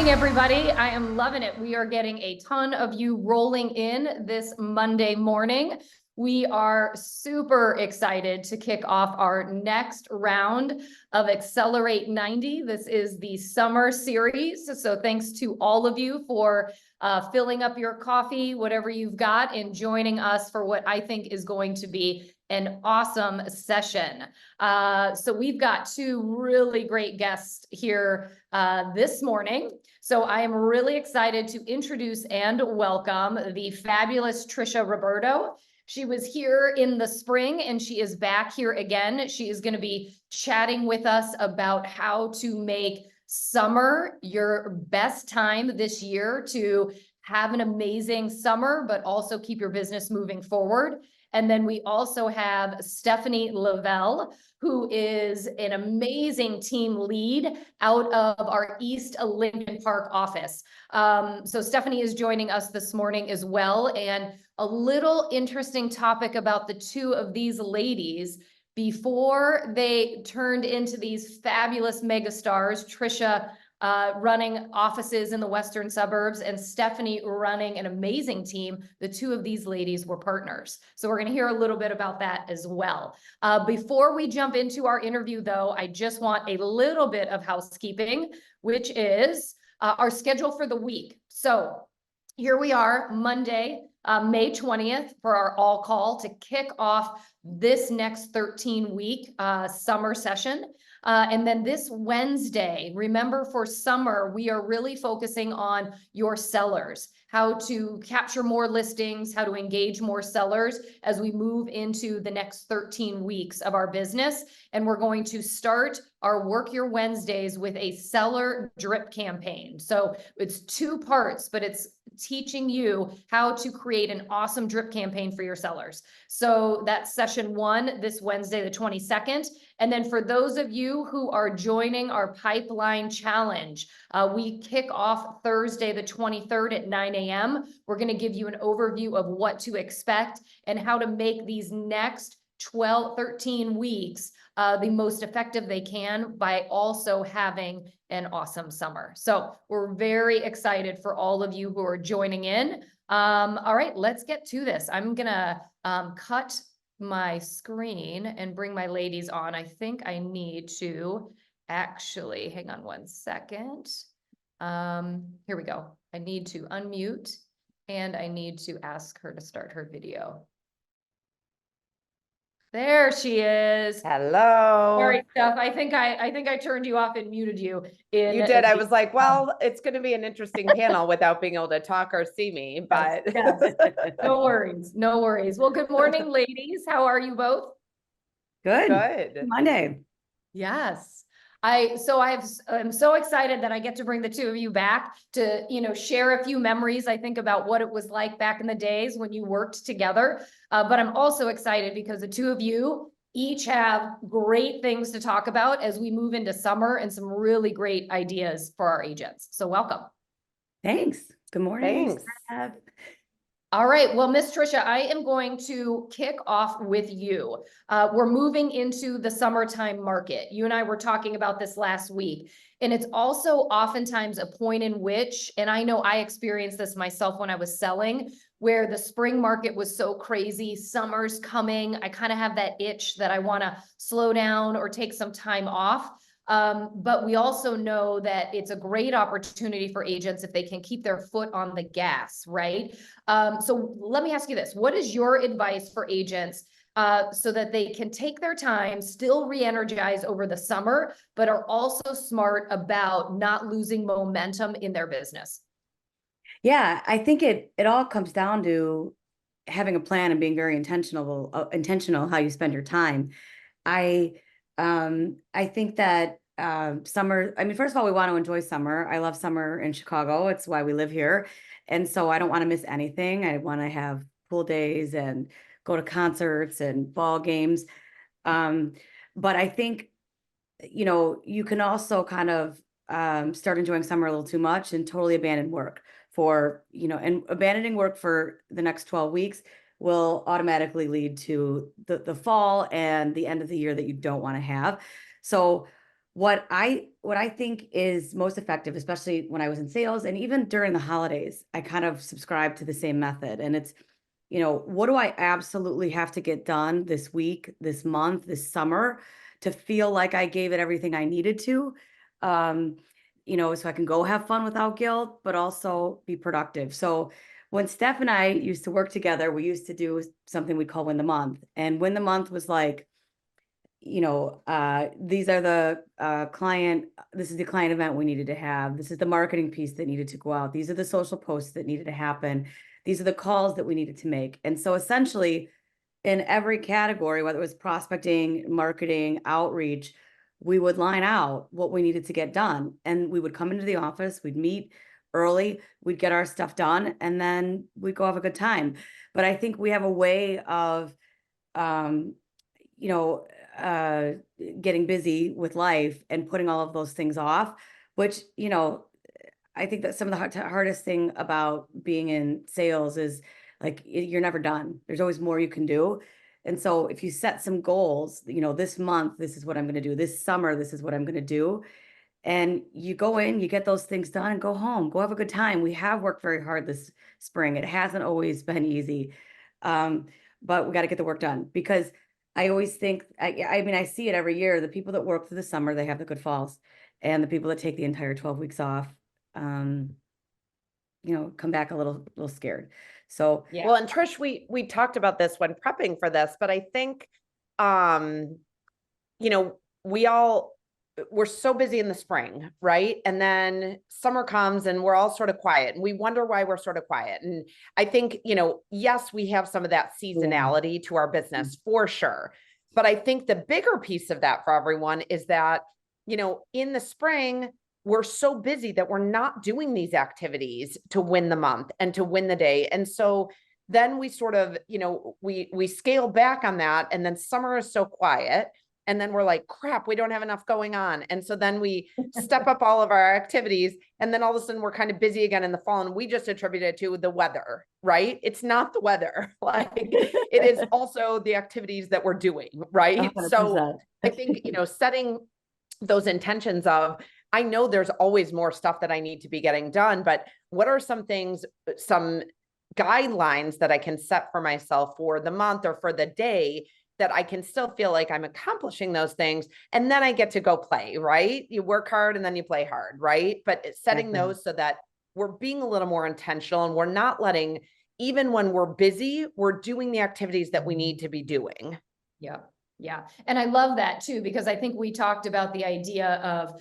morning, everybody. I am loving it. We are getting a ton of you rolling in this Monday morning. We are super excited to kick off our next round of Accelerate 90. This is the summer series. So thanks to all of you for filling up your coffee, whatever you've got, and joining us for what I think is going to be an awesome session. So we've got two really great guests here this morning. So I am really excited to introduce and welcome the fabulous Tricia Riberto. She was here in the spring and she is back here again. She is going to be chatting with us about how to make summer your best time this year to have an amazing summer, but also keep your business moving forward. And then we also have Stefanie Lavelle, who is an amazing team lead out of our East Lincoln Park office. So Stefanie is joining us this morning as well. And a little interesting topic about the two of these ladies. Before they turned into these fabulous megastars, Tricia running offices in the western suburbs and Stefanie running an amazing team, the two of these ladies were partners. So we're going to hear a little bit about that as well. Before we jump into our interview, though, I just want a little bit of housekeeping, which is our schedule for the week. So here we are, Monday, May 20th, for our all call to kick off this next 13-week summer session. And then this Wednesday, remember, for summer, we are really focusing on your sellers, how to capture more listings, how to engage more sellers as we move into the next 13 weeks of our business. And we're going to start our Work Your Wednesdays with a seller drip campaign. So it's two parts, but it's teaching you how to create an awesome drip campaign for your sellers. So that's session one this Wednesday, the 22nd. And then for those of you who are joining our pipeline challenge, we kick off Thursday, the 23rd at 9 a.m. We're going to give you an overview of what to expect and how to make these next 13 weeks the most effective they can by also having an awesome summer. So we're very excited for all of you who are joining in. All right, let's get to this. I'm gonna cut my screen and bring my ladies on. I think I need to actually, hang on one second. Here we go. I need to unmute and I need to ask her to start her video. There she is. Hello. Sorry, Steph. I think I turned you off and muted you. You did. I was like, well, it's going to be an interesting panel without being able to talk or see me, but yes. No worries. No worries. Well, good morning, ladies. How are you both? Good. Good. Monday. Yes. I'm so excited that I get to bring the two of you back to, share a few memories, I think, about what it was like back in the days when you worked together. But I'm also excited because the two of you each have great things to talk about as we move into summer and some really great ideas for our agents. So welcome. Thanks. Good morning. Thanks. All right. Well, Miss Tricia, I am going to kick off with you. We're moving into the summertime market. You and I were talking about this last week, and it's also oftentimes a point in which, and I know I experienced this myself when I was selling, where the spring market was so crazy, summer's coming. I kind of have that itch that I want to slow down or take some time off. But we also know that it's a great opportunity for agents if they can keep their foot on the gas, right? So let me ask you this. What is your advice for agents so that they can take their time, still re-energize over the summer, but are also smart about not losing momentum in their business? Yeah, I think it all comes down to having a plan and being very intentional how you spend your time. I think that summer, I mean, first of all, we want to enjoy summer. I love summer in Chicago. It's why we live here. And so I don't want to miss anything. I want to have pool days and go to concerts and ball games. But I think, you can also kind of start enjoying summer a little too much and totally abandon work and abandoning work for the next 12 weeks will automatically lead to the fall and the end of the year that you don't want to have. So what I think is most effective, especially when I was in sales and even during the holidays, I kind of subscribe to the same method. And it's, what do I absolutely have to get done this week, this month, this summer to feel like I gave it everything I needed to? So I can go have fun without guilt, but also be productive. So when Steph and I used to work together, we used to do something we call Win the Month. And Win the Month was like, these are the this is the client event we needed to have. This is the marketing piece that needed to go out. These are the social posts that needed to happen. These are the calls that we needed to make. And so essentially in every category, whether it was prospecting, marketing, outreach, we would line out what we needed to get done. And we would come into the office, we'd meet early, we'd get our stuff done, and then we'd go have a good time. But I think we have a way of, you know, getting busy with life and putting all of those things off, which, I think that some of the hardest thing about being in sales is like, you're never done. There's always more you can do. And so if you set some goals, this month, this is what I'm going to do. This summer, this is what I'm going to do. And you go in, you get those things done and go home, go have a good time. We have worked very hard this spring. It hasn't always been easy. But we got to get the work done because I always think, I mean, I see it every year. The people that work through the summer, they have the good falls, and the people that take the entire 12 weeks off, come back a little scared. So, Yeah. Well, and Trish, we talked about this when prepping for this, but I think, we're so busy in the spring, right? And then summer comes and we're all sort of quiet and we wonder why we're sort of quiet. And I think, yes, we have some of that seasonality to our business for sure. But I think the bigger piece of that for everyone is that, in the spring, we're so busy that we're not doing these activities to win the month and to win the day. And so then we sort of, we scale back on that. And then summer is so quiet. And then we're like, crap, we don't have enough going on. And so then we step up all of our activities. And then all of a sudden we're kind of busy again in the fall. And we just attribute it to the weather, right? It's not the weather. Like it is also the activities that we're doing, right? 100%. So I think, setting those intentions of, I know there's always more stuff that I need to be getting done, but what are some things, some guidelines that I can set for myself for the month or for the day that I can still feel like I'm accomplishing those things. And then I get to go play, right? You work hard and then you play hard, right? But setting those so that we're being a little more intentional and we're not letting, even when we're busy, we're doing the activities that we need to be doing. Yeah. Yeah. And I love that too, because I think we talked about the idea of,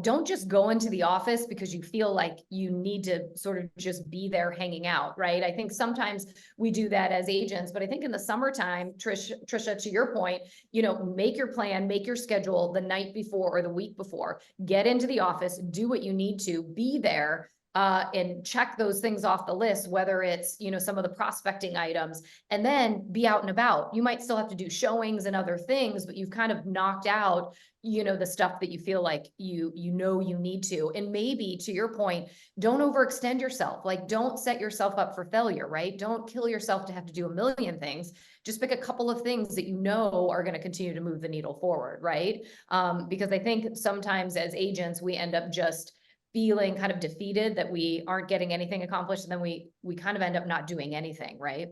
don't just go into the office because you feel like you need to sort of just be there hanging out, right? I think sometimes we do that as agents, but I think in the summertime, Tricia, to your point, make your plan, make your schedule the night before or the week before, get into the office, do what you need to, be there, and check those things off the list, whether it's, some of the prospecting items, and then be out and about. You might still have to do showings and other things, but you've kind of knocked out, the stuff that you feel like you need to. And maybe to your point, don't overextend yourself. Like, don't set yourself up for failure, right? Don't kill yourself to have to do a million things. Just pick a couple of things that are going to continue to move the needle forward, right? Because I think sometimes as agents, we end up just feeling kind of defeated that we aren't getting anything accomplished. And then we kind of end up not doing anything, right?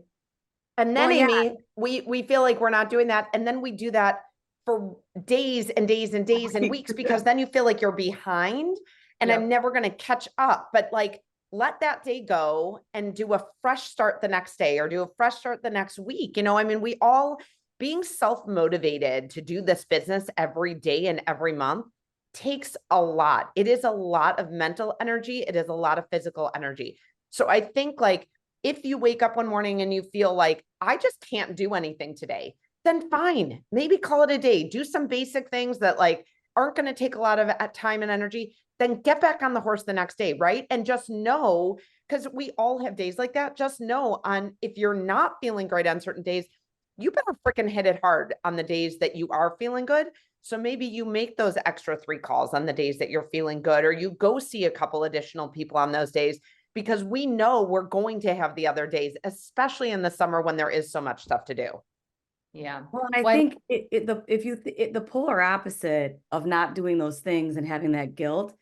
And then Amy, we feel like we're not doing that. And then we do that for days and days and days and weeks, because then you feel like you're behind and I'm never going to catch up. But like, let that day go and do a fresh start the next day or do a fresh start the next week. We all being self-motivated to do this business every day and every month takes a lot. It is a lot of mental energy. It is a lot of physical energy. So I think like, if you wake up one morning and you feel like, I just can't do anything today, then fine, maybe call it a day. Do some basic things that like aren't going to take a lot of time and energy, then get back on the horse the next day, right? And just know, because we all have days like that, just know if you're not feeling great on certain days, you better freaking hit it hard on the days that you are feeling good. So maybe you make those extra 3 calls on the days that you're feeling good, or you go see a couple additional people on those days, because we know we're going to have the other days, especially in the summer when there is so much stuff to do. Yeah. Well, and I Well, think the polar opposite of not doing those things and having that guilt,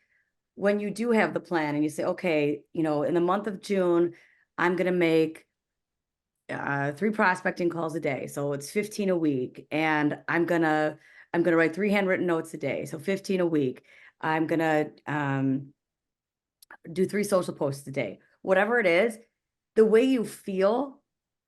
when you do have the plan and you say, okay, in the month of June, I'm going to make 3 prospecting calls a day. So it's 15 a week. And I'm gonna write 3 handwritten notes a day. So 15 a week. I'm gonna do 3 social posts a day. Whatever it is, the way you feel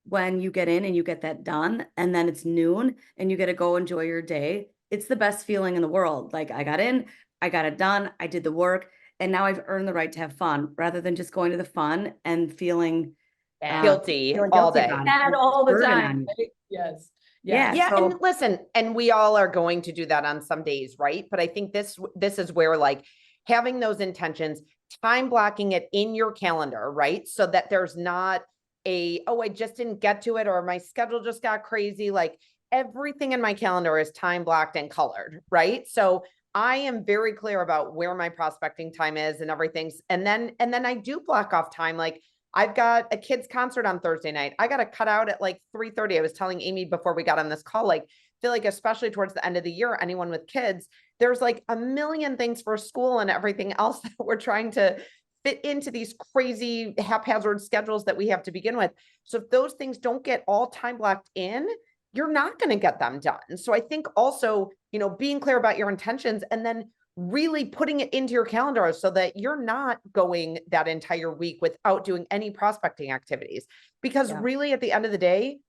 when you get in and you get that done, and then it's noon and you get to go enjoy your day, it's the best feeling in the world. Like, I got in, I got it done, I did the work, and now I've earned the right to have fun, rather than just going to the fun and feeling Guilty feeling all guilty day. about it. that It's all the burden time. on you. Right? Yes. Yeah. Yes. Yeah, and So listen, and we all are going to do that on some days, right? But I think this is where, like, having those intentions, time blocking it in your calendar, right? So that there's not oh, I just didn't get to it, or my schedule just got crazy. Like, everything in my calendar is time blocked and colored, right? So I am very clear about where my prospecting time is and everything's, and then I do block off time. Like, I've got a kids concert on Thursday night. I got to cut out at like 3:30. I was telling Amy before we got on this call, like, I feel like especially towards the end of the year, anyone with kids, there's like a million things for school and everything else that we're trying to fit into these crazy haphazard schedules that we have to begin with. So if those things don't get all time blocked in, you're not going to get them done. So I think also, being clear about your intentions and then really putting it into your calendar so that you're not going that entire week without doing any prospecting activities. Because really, at the end of the day,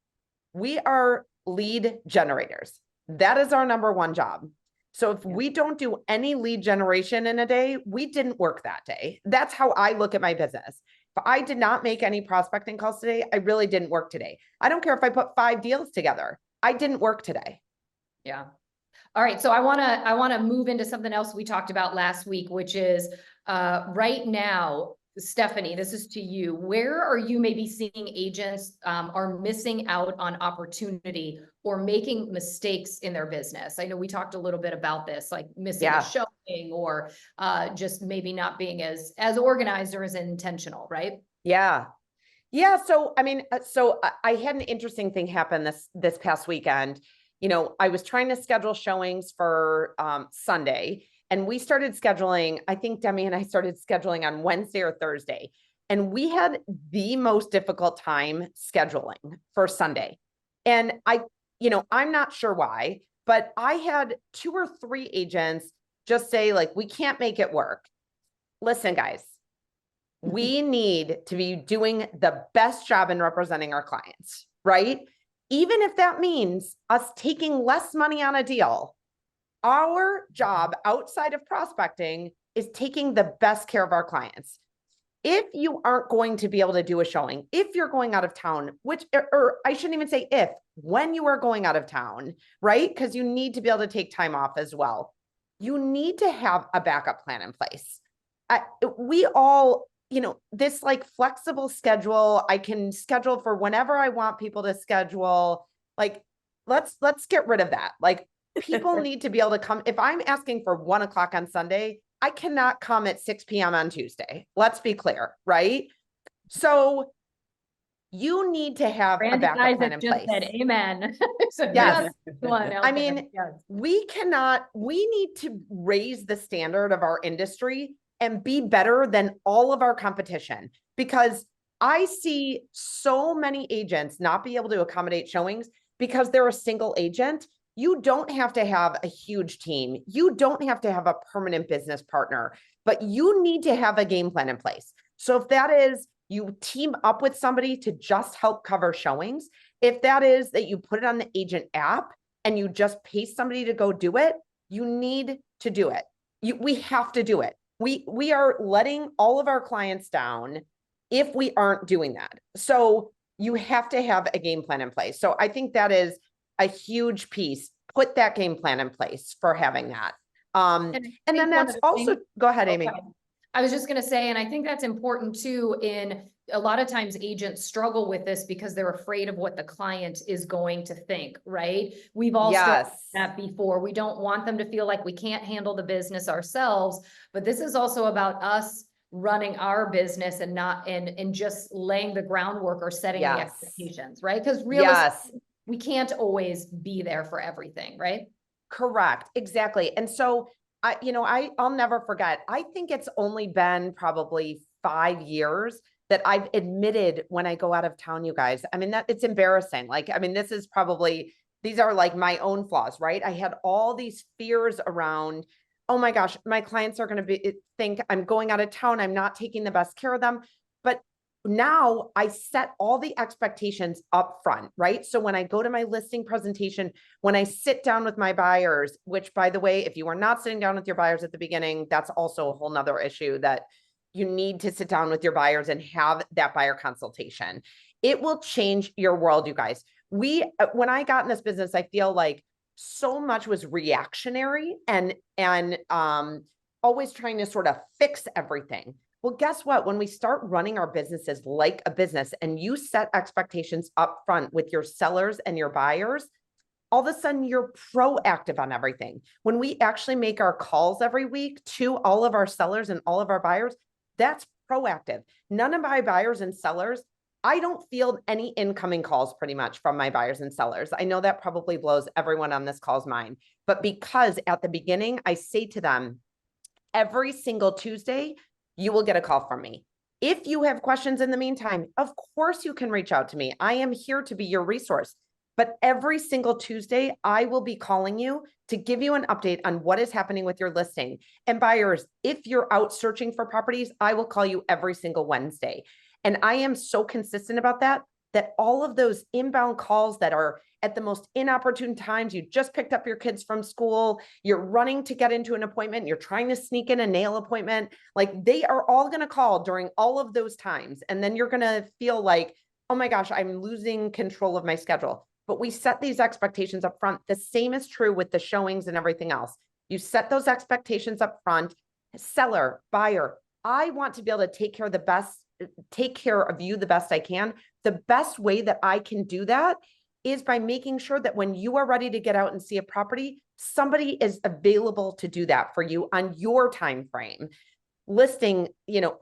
we are lead generators. That is our number one job. So if we don't do any lead generation in a day, we didn't work that day. That's how I look at my business. If I did not make any prospecting calls today, I really didn't work today. I don't care if I put 5 deals together. I didn't work today. Yeah. All right. So I want to move into something else we talked about last week, which is right now, Stephanie, this is to you. Where are you maybe seeing agents are missing out on opportunity or making mistakes in their business? I know we talked a little bit about this, like missing a showing or just maybe not being as organized or as intentional, right? Yeah. Yeah. So, I mean, I had an interesting thing happen this past weekend. I was trying to schedule showings for Sunday, and we started scheduling. I think Demi and I started scheduling on Wednesday or Thursday, and we had the most difficult time scheduling for Sunday. And I'm not sure why, but I had 2 or 3 agents just say, like, we can't make it work. Listen, guys, we need to be doing the best job in representing our clients, right? Even if that means us taking less money on a deal, our job outside of prospecting is taking the best care of our clients. If you aren't going to be able to do a showing, if you're going out of town, or I shouldn't even say if, when you are going out of town, right? Because you need to be able to take time off as well. You need to have a backup plan in place. We all, this like flexible schedule, I can schedule for whenever I want people to schedule. Like, let's get rid of that. Like, people need to be able to come. If I'm asking for 1 o'clock on Sunday, I cannot come at 6 p.m. on Tuesday. Let's be clear, right? So you need to have a backup plan in place. Said amen. So yes. I mean, we need to raise the standard of our industry and be better than all of our competition, because I see so many agents not be able to accommodate showings because they're a single agent. You don't have to have a huge team. You don't have to have a permanent business partner, but you need to have a game plan in place. So if that is you team up with somebody to just help cover showings, if that is that you put it on the agent app and you just pay somebody to go do it, you need to do it. We have to do it. We are letting all of our clients down if we aren't doing that. So you have to have a game plan in place. So I think that is a huge piece. Put that game plan in place for having that. And then that's also, go ahead, Amy. Okay. I was just going to say, and I think that's important too, in a lot of times agents struggle with this because they're afraid of what the client is going to think, right? We've all started that before. We don't want them to feel like we can't handle the business ourselves, but this is also about us running our business and just laying the groundwork or setting the expectations, right? Because we can't always be there for everything, right? Correct. Exactly. And so I'll never forget. I think it's only been probably 5 years that I've admitted when I go out of town, you guys. I mean, that it's embarrassing. Like, I mean, these are like my own flaws, right? I had all these fears around, oh my gosh, my clients are going to think I'm going out of town. I'm not taking the best care of them. But now I set all the expectations up front, right? So when I go to my listing presentation, when I sit down with my buyers, which by the way, if you are not sitting down with your buyers at the beginning, that's also a whole nother issue, that you need to sit down with your buyers and have that buyer consultation. It will change your world, you guys. When I got in this business, I feel like so much was reactionary and always trying to sort of fix everything. Well, guess what? When we start running our businesses like a business and you set expectations up front with your sellers and your buyers, all of a sudden you're proactive on everything. When we actually make our calls every week to all of our sellers and all of our buyers, that's proactive. None of my buyers and sellers, I don't field any incoming calls pretty much from my buyers and sellers. I know that probably blows everyone on this call's mind, but because at the beginning, I say to them, every single Tuesday, you will get a call from me. If you have questions in the meantime, of course you can reach out to me. I am here to be your resource. But every single Tuesday, I will be calling you to give you an update on what is happening with your listing. And buyers, if you're out searching for properties, I will call you every single Wednesday. And I am so consistent about that, that all of those inbound calls that are at the most inopportune times, you just picked up your kids from school, you're running to get into an appointment, you're trying to sneak in a nail appointment, like they are all going to call during all of those times. And then you're going to feel like, oh my gosh, I'm losing control of my schedule. But we set these expectations up front. The same is true with the showings and everything else. You set those expectations up front. Seller, buyer, I want to be able to take care of you the best I can. The best way that I can do that is by making sure that when you are ready to get out and see a property, somebody is available to do that for you on your time frame. Listing,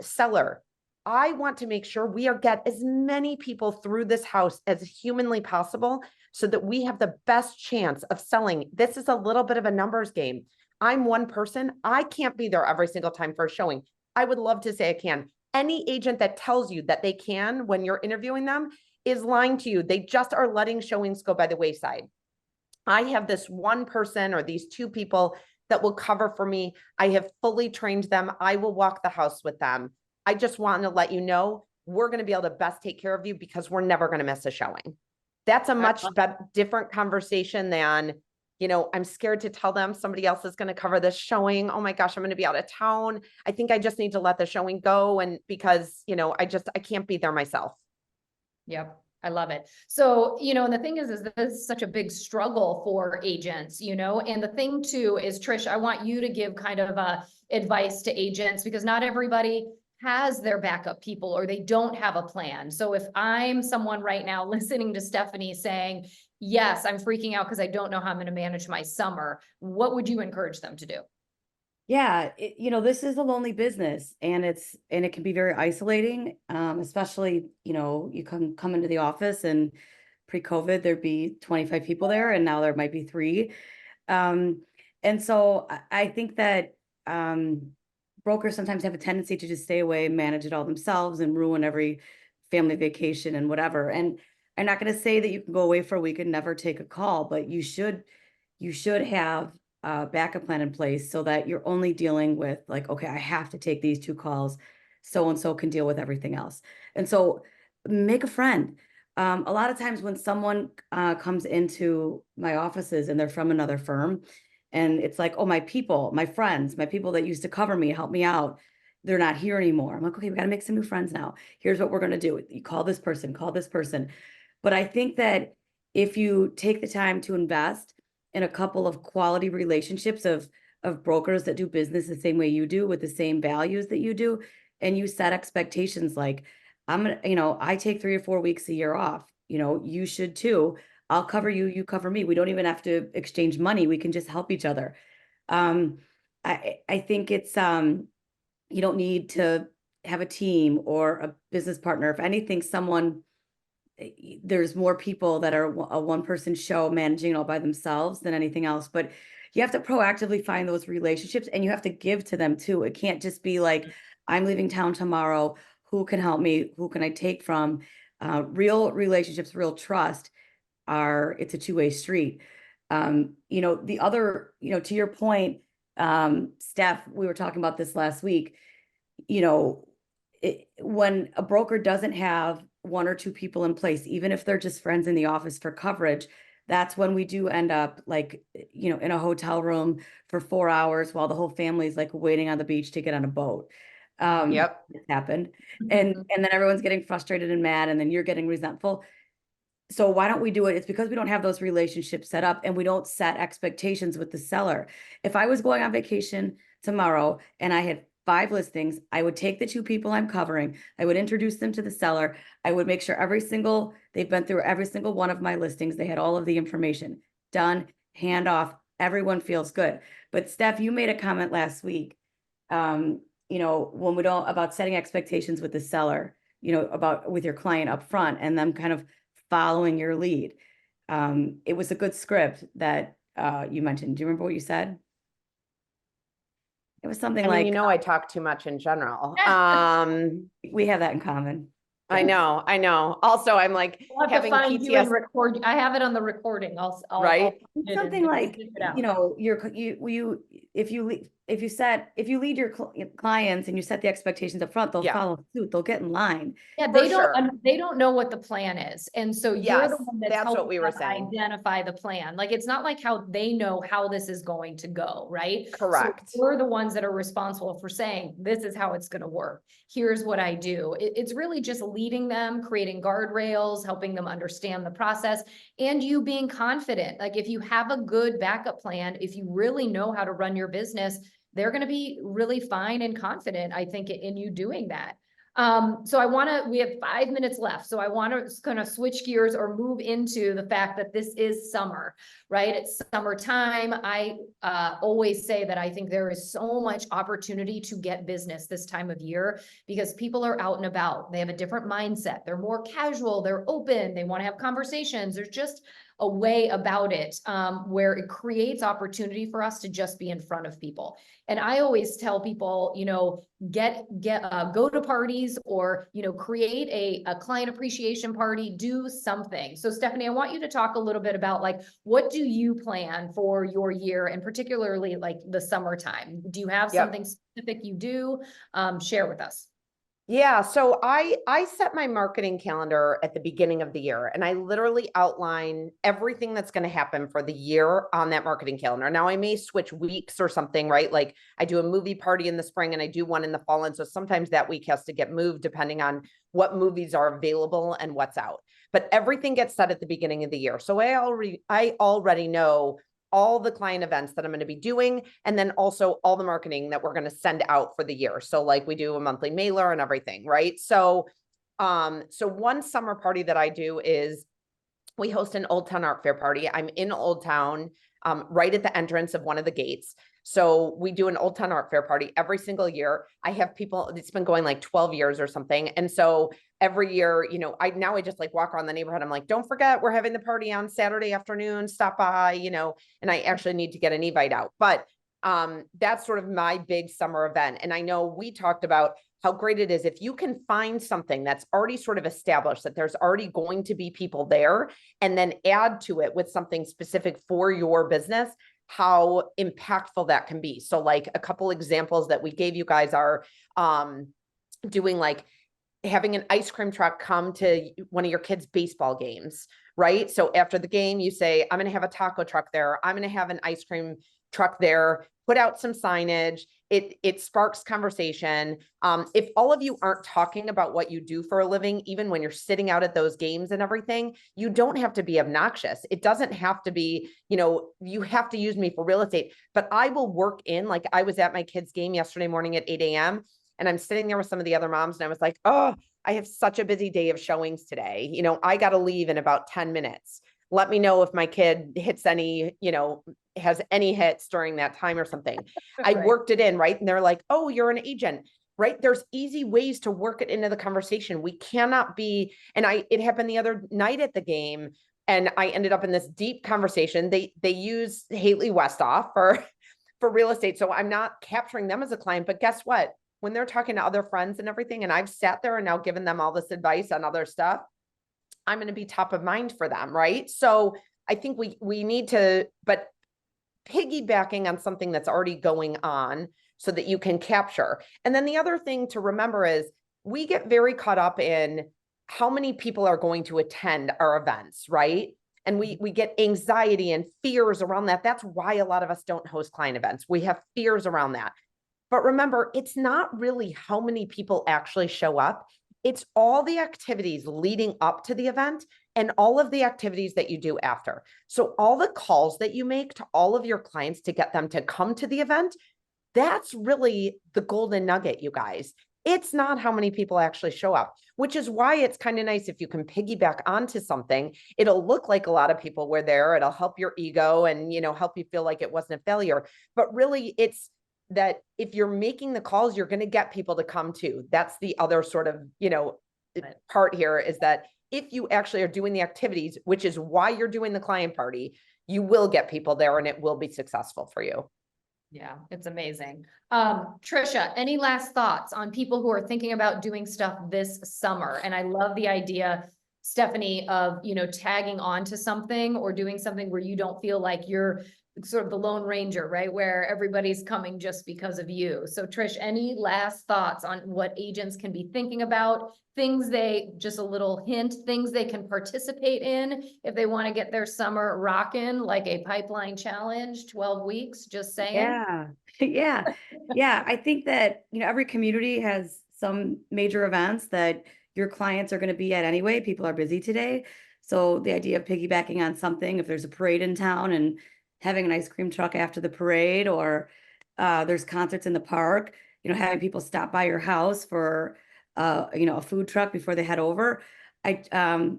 seller, I want to make sure we get as many people through this house as humanly possible so that we have the best chance of selling. This is a little bit of a numbers game. I'm one person. I can't be there every single time for a showing. I would love to say I can. Any agent that tells you that they can when you're interviewing them is lying to you. They just are letting showings go by the wayside. I have this one person or these two people that will cover for me. I have fully trained them. I will walk the house with them. I just want to let you know, we're going to be able to best take care of you because we're never going to miss a showing. That's a much different conversation than, I'm scared to tell them somebody else is going to cover this showing. Oh my gosh, I'm going to be out of town. I think I just need to let the showing go. And because, I can't be there myself. Yep. I love it. So, and the thing is this is such a big struggle for agents, and the thing too is, Trish, I want you to give kind of advice to agents because not everybody has their backup people or they don't have a plan. So if I'm someone right now listening to Stefanie saying, yes, I'm freaking out because I don't know how I'm going to manage my summer, what would you encourage them to do? Yeah, this is a lonely business and it can be very isolating, especially, you come into the office and pre-COVID, there'd be 25 people there and now there might be 3. And so I think that brokers sometimes have a tendency to just stay away and manage it all themselves and ruin every family vacation and whatever. And I'm not going to say that you can go away for a week and never take a call, but you should have a backup plan in place so that you're only dealing with like, okay, I have to take these 2 calls. So-and-so can deal with everything else. And so make a friend. A lot of times when someone comes into my offices and they're from another firm and it's like, oh, my people, my friends, my people that used to cover me, help me out, they're not here anymore. I'm like, okay, we got to make some new friends now. Here's what we're going to do. You call this person, call this person. But I think that if you take the time to invest in a couple of quality relationships of brokers that do business the same way you do with the same values that you do, and you set expectations like, I'm gonna, I take 3 or 4 weeks a year off, you should too. I'll cover you, you cover me. We don't even have to exchange money. We can just help each other. I think it's you don't need to have a team or a business partner. If anything, someone there's more people that are a one-person show managing it all by themselves than anything else. But you have to proactively find those relationships, and you have to give to them too. It can't just be like, I'm leaving town tomorrow. Who can help me? Who can I take from? Real relationships, real trust it's a two-way street. The other, to your point, Steph, we were talking about this last week, when a broker doesn't have one or two people in place, even if they're just friends in the office for coverage, that's when we do end up like, in a hotel room for 4 hours while the whole family is like waiting on the beach to get on a boat. Yep. It's happened. And then everyone's getting frustrated and mad, and then you're getting resentful. So why don't we do it? It's because we don't have those relationships set up, and we don't set expectations with the seller. If I was going on vacation tomorrow and I had 5 listings, I would take the 2 people I'm covering. I would introduce them to the seller. I would make sure they've been through every single one of my listings. They had all of the information done, hand off. Everyone feels good. But Steph, you made a comment last week, when we don't, about setting expectations with the seller, about with your client up front and them kind of following your lead. It was a good script that you mentioned. Do you remember what you said? It was something like, I talk too much in general. we have that in common. I know. Also, I'm like I'll have to having find you and PTSD. record. I have it on the recording. Right? Something like, if you lead your clients and you set the expectations up front, they'll follow suit. They'll get in line. Yeah, For they sure. they don't know what the plan is. And so you're Yes, the one that's that's what helping we were them saying. identify the plan. Like, it's not like how they know how this is going to go, right? Correct. So we're the ones that are responsible for saying, this is how it's going to work. Here's what I do. It's really just leading them, creating guardrails, helping them understand the process, and you being confident. Like, if you have a good backup plan, if you really know how to run your business, they're going to be really fine and confident, I think, in you doing that. So we have 5 minutes left. So I want to kind of switch gears or move into the fact that this is summer, right? It's summertime. I always say that I think there is so much opportunity to get business this time of year because people are out and about. They have a different mindset. They're more casual. They're open. They want to have conversations. There's just a way about it where it creates opportunity for us to just be in front of people. And I always tell people, go to parties or, create a client appreciation party, do something. So Stefanie, I want you to talk a little bit about like, what do you plan for your year and particularly like the summertime? Do you have something specific you do? Share with us. Yeah, so I set my marketing calendar at the beginning of the year, and I literally outline everything that's going to happen for the year on that marketing calendar. Now I may switch weeks or something, right? Like I do a movie party in the spring and I do one in the fall. And so sometimes that week has to get moved depending on what movies are available and what's out. But everything gets set at the beginning of the year. So I already know all the client events that I'm going to be doing, and then also all the marketing that we're going to send out for the year. So like we do a monthly mailer and everything, right? So one summer party that I do is we host an Old Town Art Fair party. I'm in Old Town, right at the entrance of one of the gates. So we do an Old Town Art Fair party every single year. I have people, it's been going like 12 years or something. And so every year, I just like walk around the neighborhood. I'm like, don't forget, we're having the party on Saturday afternoon, stop by, and I actually need to get an Evite out. But that's sort of my big summer event. And I know we talked about how great it is if you can find something that's already sort of established, that there's already going to be people there, and then add to it with something specific for your business, how impactful that can be. So like a couple examples that we gave you guys are doing like having an ice cream truck come to one of your kids' baseball games, right? So after the game, you say, I'm going to have a taco truck there. I'm going to have an ice cream truck there, put out some signage. It sparks conversation. If all of you aren't talking about what you do for a living, even when you're sitting out at those games and everything, you don't have to be obnoxious. It doesn't have to be, you have to use me for real estate, but I will work in, like I was at my kid's game yesterday morning at 8 a.m. and I'm sitting there with some of the other moms and I was like, oh, I have such a busy day of showings today. I got to leave in about 10 minutes. Let me know if my kid hits any, has any hits during that time or something. I worked it in, right? And they're like, oh, you're an agent. right? There's easy ways to work it into the conversation. We cannot be, and it happened the other night at the game, and I ended up in this deep conversation. They use Haley Westhoff for real estate. So I'm not capturing them as a client, but guess what? When they're talking to other friends and everything, and I've sat there and now given them all this advice on other stuff, I'm going to be top of mind for them, right? So I think we need to, but piggybacking on something that's already going on so that you can capture. And then the other thing to remember is we get very caught up in how many people are going to attend our events, right? And we get anxiety and fears around that. That's why a lot of us don't host client events. We have fears around that. But remember, it's not really how many people actually show up. It's all the activities leading up to the event and all of the activities that you do after. So all the calls that you make to all of your clients to get them to come to the event, that's really the golden nugget, you guys. It's not how many people actually show up, which is why it's kind of nice if you can piggyback onto something. It'll look like a lot of people were there. It'll help your ego and, help you feel like it wasn't a failure. But really, it's that if you're making the calls, you're going to get people to come too. That's the other sort of, part here is that if you actually are doing the activities, which is why you're doing the client party, you will get people there and it will be successful for you. Yeah, it's amazing. Tricia, any last thoughts on people who are thinking about doing stuff this summer? And I love the idea, Stefanie, of, tagging on to something or doing something where you don't feel like you're sort of the Lone Ranger, right? Where everybody's coming just because of you. So Trish, any last thoughts on what agents can be thinking about, things just a little hint, things they can participate in if they want to get their summer rocking, like a pipeline challenge, 12 weeks, just saying. Yeah. Yeah. I think that, every community has some major events that your clients are going to be at anyway. People are busy today. So the idea of piggybacking on something, if there's a parade in town and having an ice cream truck after the parade, or there's concerts in the park, having people stop by your house for, a food truck before they head over. So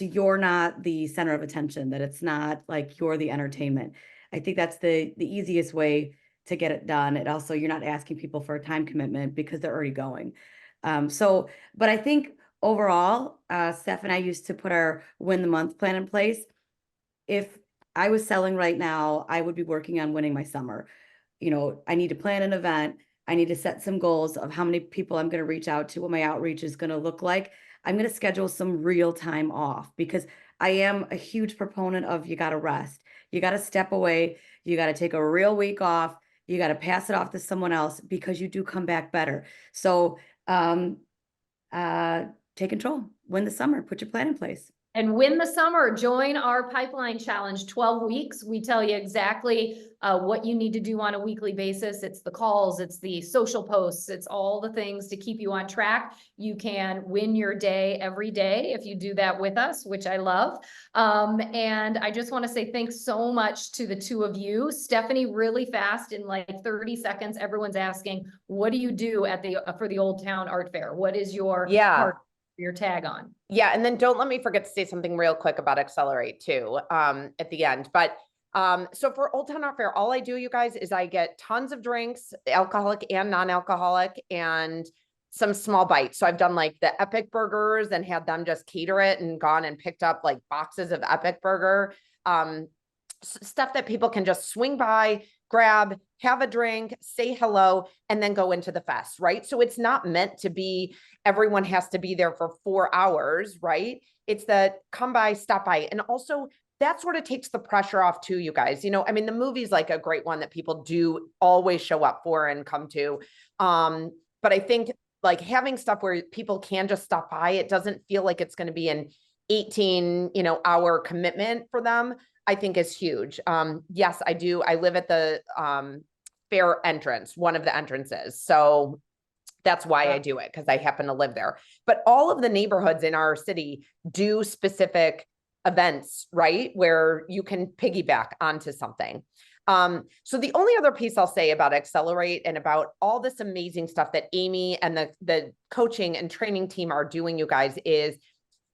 you're not the center of attention, that it's not like you're the entertainment. I think that's the easiest way to get it done. And also you're not asking people for a time commitment because they're already going. But I think overall, Steph and I used to put our win the month plan in place. If I was selling right now, I would be working on winning my summer. I need to plan an event. I need to set some goals of how many people I'm going to reach out to, what my outreach is going to look like. I'm going to schedule some real time off because I am a huge proponent of you got to rest. You got to step away. You got to take a real week off. You got to pass it off to someone else because you do come back better. So take control, win the summer, put your plan in place. And win the summer, join our pipeline challenge, 12 weeks. We tell you exactly what you need to do on a weekly basis. It's the calls, it's the social posts, it's all the things to keep you on track. You can win your day every day if you do that with us, which I love. And I just want to say thanks so much to the two of you. Stefanie, really fast, in like 30 seconds, everyone's asking, what do you do at for the Old Town Art Fair? What is your your tag on? Yeah. And then don't let me forget to say something real quick about Accelerate too, at the end. But so for Old Town Art Fair, all I do, you guys, is I get tons of drinks, alcoholic and non-alcoholic, and some small bites. So I've done like the Epic burgers and had them just cater it and gone and picked up like boxes of Epic burger, stuff that people can just swing by, grab, have a drink, say hello, and then go into the fest, right? So it's not meant to be, everyone has to be there for 4 hours, right? It's that come by, stop by. And also that sort of takes the pressure off too, you guys. The movie's like a great one that people do always show up for and come to. But I think like having stuff where people can just stop by, it doesn't feel like it's going to be an 18, hour commitment for them, I think is huge. Yes, I do. I live at the fair entrance, one of the entrances. So that's why I do it, because I happen to live there. But all of the neighborhoods in our city do specific events, right? Where you can piggyback onto something. So the only other piece I'll say about Accelerate and about all this amazing stuff that Amy and the coaching and training team are doing, you guys, is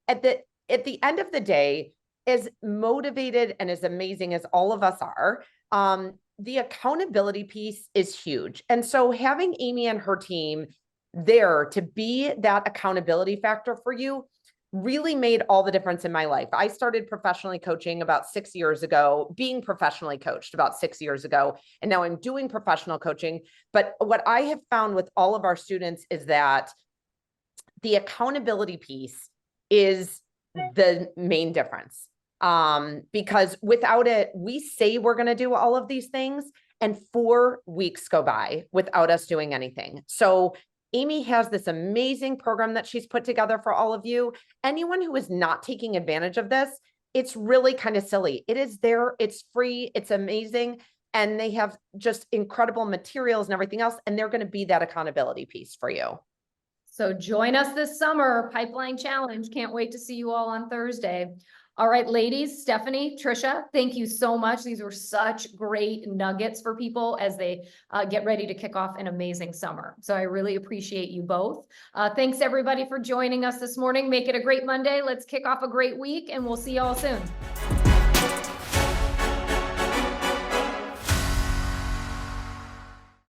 at the end of the day, as motivated and as amazing as all of us are, the accountability piece is huge. And so having Amy and her team there to be that accountability factor for you really made all the difference in my life. I started professionally coaching about 6 years ago, being professionally coached about 6 years ago, and now I'm doing professional coaching. But what I have found with all of our students is that the accountability piece is the main difference. Because without it, we say we're going to do all of these things, and 4 weeks go by without us doing anything. So Amy has this amazing program that she's put together for all of you. Anyone who is not taking advantage of this, it's really kind of silly. It is there, it's free, it's amazing, and they have just incredible materials and everything else, and they're going to be that accountability piece for you. So join us this summer, Pipeline Challenge. Can't wait to see you all on Thursday. All right, ladies, Stephanie, Tricia, thank you so much. These were such great nuggets for people as they get ready to kick off an amazing summer. So I really appreciate you both. Thanks everybody for joining us this morning. Make it a great Monday. Let's kick off a great week, and we'll see you all soon.